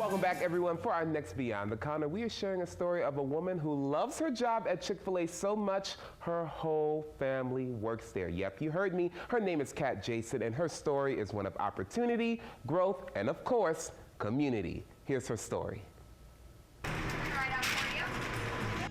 Welcome back, everyone. For our next Beyond the Counter, we are sharing a story of a woman who loves her job at Chick-fil-A so much, her whole family works there. Yep, you heard me. Her name is Kat Jason, and her story is one of opportunity, growth, and of course, community. Here's her story.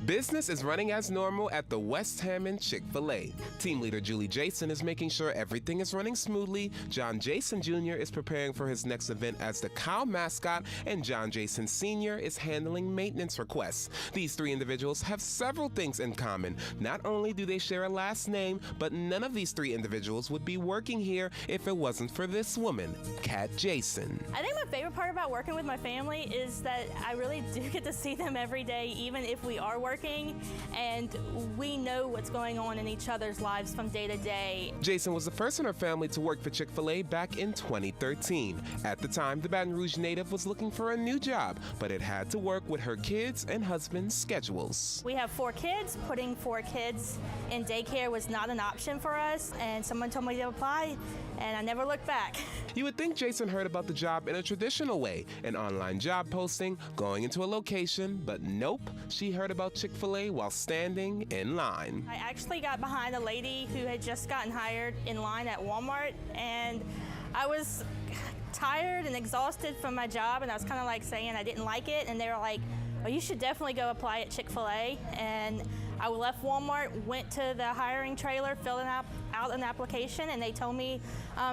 Business is running as normal at the West Hammond Chick-fil-A. Team leader Julie Jason is making sure everything is running smoothly. John Jason Jr. is preparing for his next event as the cow mascot, and John Jason Sr. is handling maintenance requests. These three individuals have several things in common. Not only do they share a last name, but none of these three individuals would be working here if it wasn't for this woman, Kat Jason. I think my favorite part about working with my family is that I really do get to see them every day, even if we are working, and we know what's going on in each other's lives from day to day. Jason was the first in her family to work for Chick-fil-A back in 2013. At the time, the Baton Rouge native was looking for a new job, but it had to work with her kids' and husband's schedules. We have 4 kids. Putting 4 kids in daycare was not an option for us, and someone told me to apply, and I never looked back. You would think Jason heard about the job in a traditional way, an online job posting, going into a location, but nope, she heard about Chick-fil-A while standing in line. I actually got behind a lady who had just gotten hired in line at Walmart, and I was tired and exhausted from my job, and I was kind of like saying I didn't like it, and they were like, oh, you should definitely go apply at Chick-fil-A. And I left Walmart, went to the hiring trailer, filled out an application, and they told me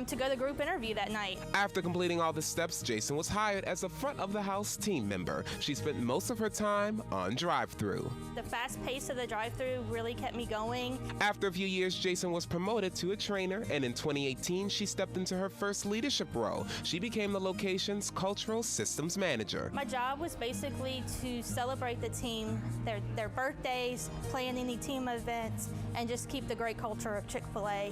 to go to the group interview that night. After completing all the steps, Jason was hired as a front-of-the-house team member. She spent most of her time on drive-thru. The fast pace of the drive-thru really kept me going. After a few years, Jason was promoted to a trainer, and in 2018, she stepped into her first leadership role. She became the location's cultural systems manager. My job was basically to celebrate the team, their birthdays, plan any team events, and just keep the great culture of Chick-fil-A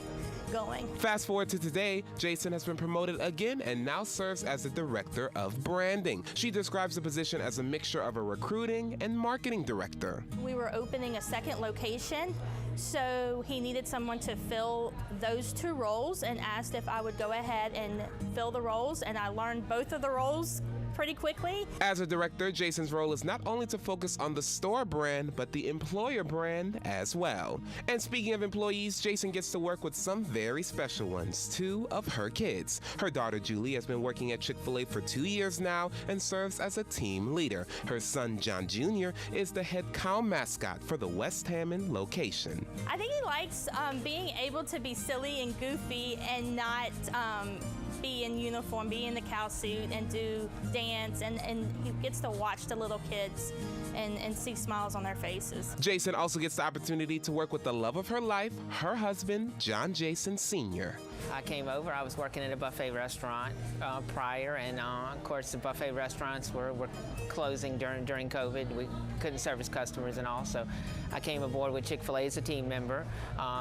going. Fast forward to today, Jason has been promoted again and now serves as the director of branding. She describes the position as a mixture of a recruiting and marketing director. We were opening a second location, so he needed someone to fill those 2 roles and asked if I would go ahead and fill the roles, and I learned both of the roles pretty quickly. As a director, Jason's role is not only to focus on the store brand, but the employer brand as well. And speaking of employees, Jason gets to work with some very special ones, 2 of her kids. Her daughter, Julie, has been working at Chick-fil-A for 2 years now and serves as a team leader. Her son, John Jr., is the head cow mascot for the West Hammond location. I think he likes being able to be silly and goofy and not be in uniform, be in the cow suit and do dance, and he gets to watch the little kids and see smiles on their faces. Jason also gets the opportunity to work with the love of her life, her husband, John Jason Sr. I came over, I was working at a buffet restaurant prior, and of course the buffet restaurants were closing during COVID. We couldn't service customers and all, so I came aboard with Chick-fil-A as a team member,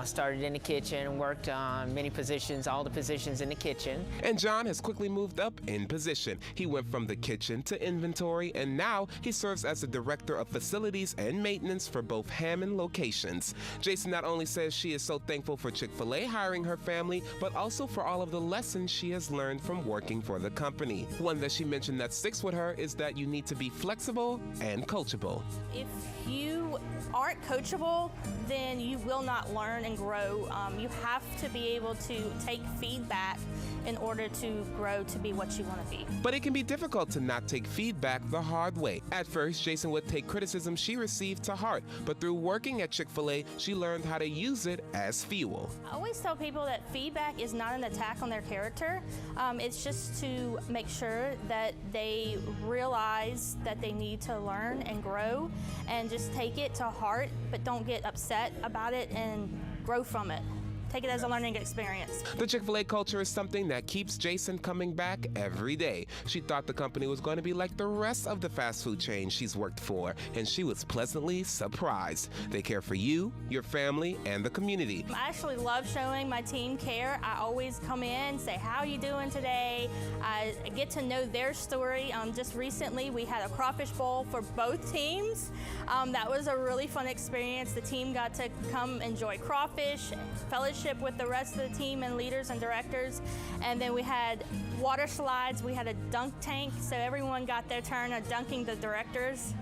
started in the kitchen, worked on many positions, all the positions in the kitchen. And John has quickly moved up in position. He went from the kitchen to inventory, and now he serves as the director of facilities and maintenance for both Hammond locations. Jason not only says she is so thankful for Chick-fil-A hiring her family, but also for all of the lessons she has learned from working for the company. One that she mentioned that sticks with her is that you need to be flexible and coachable. If you aren't coachable, then you will not learn and grow. You have to be able to take feedback in order to grow to be what you want to be. But it can be difficult to not take feedback the hard way. At first, Jason would take criticism she received to heart, but through working at Chick-fil-A, she learned how to use it as fuel. I always tell people that feedback is not an attack on their character. It's just to make sure that they realize that they need to learn and grow, and just take it to heart, but don't get upset about it and grow from it. Take it as a learning experience. The Chick-fil-A culture is something that keeps Jason coming back every day. She thought the company was going to be like the rest of the fast food chains she's worked for, and she was pleasantly surprised. They care for you, your family, and the community. I actually love showing my team care. I always come in, say, how are you doing today? I get to know their story. Just recently, we had a crawfish bowl for both teams. That was a really fun experience. The team got to come enjoy crawfish, fellowship leadership with the rest of the team and leaders and directors. And then we had water slides. We had a dunk tank, so everyone got their turn of dunking the directors.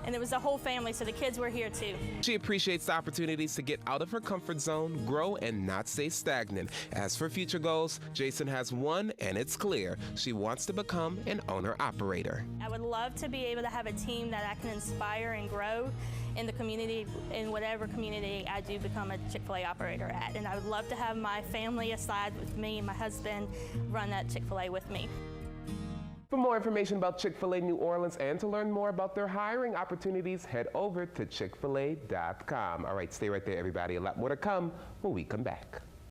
And it was the whole family, so the kids were here too. She appreciates the opportunities to get out of her comfort zone, grow, and not stay stagnant. As for future goals, Jason has one, and it's clear. She wants to become an owner-operator. I would love to be able to have a team that I can inspire and grow in the community, in whatever community I do become a Chick-fil-A operator at. And I would love to have my family aside with me and my husband run that Chick-fil-A with me. For more information about Chick-fil-A New Orleans and to learn more about their hiring opportunities, head over to chickfil-a.com. All right, stay right there, everybody. A lot more to come when we come back.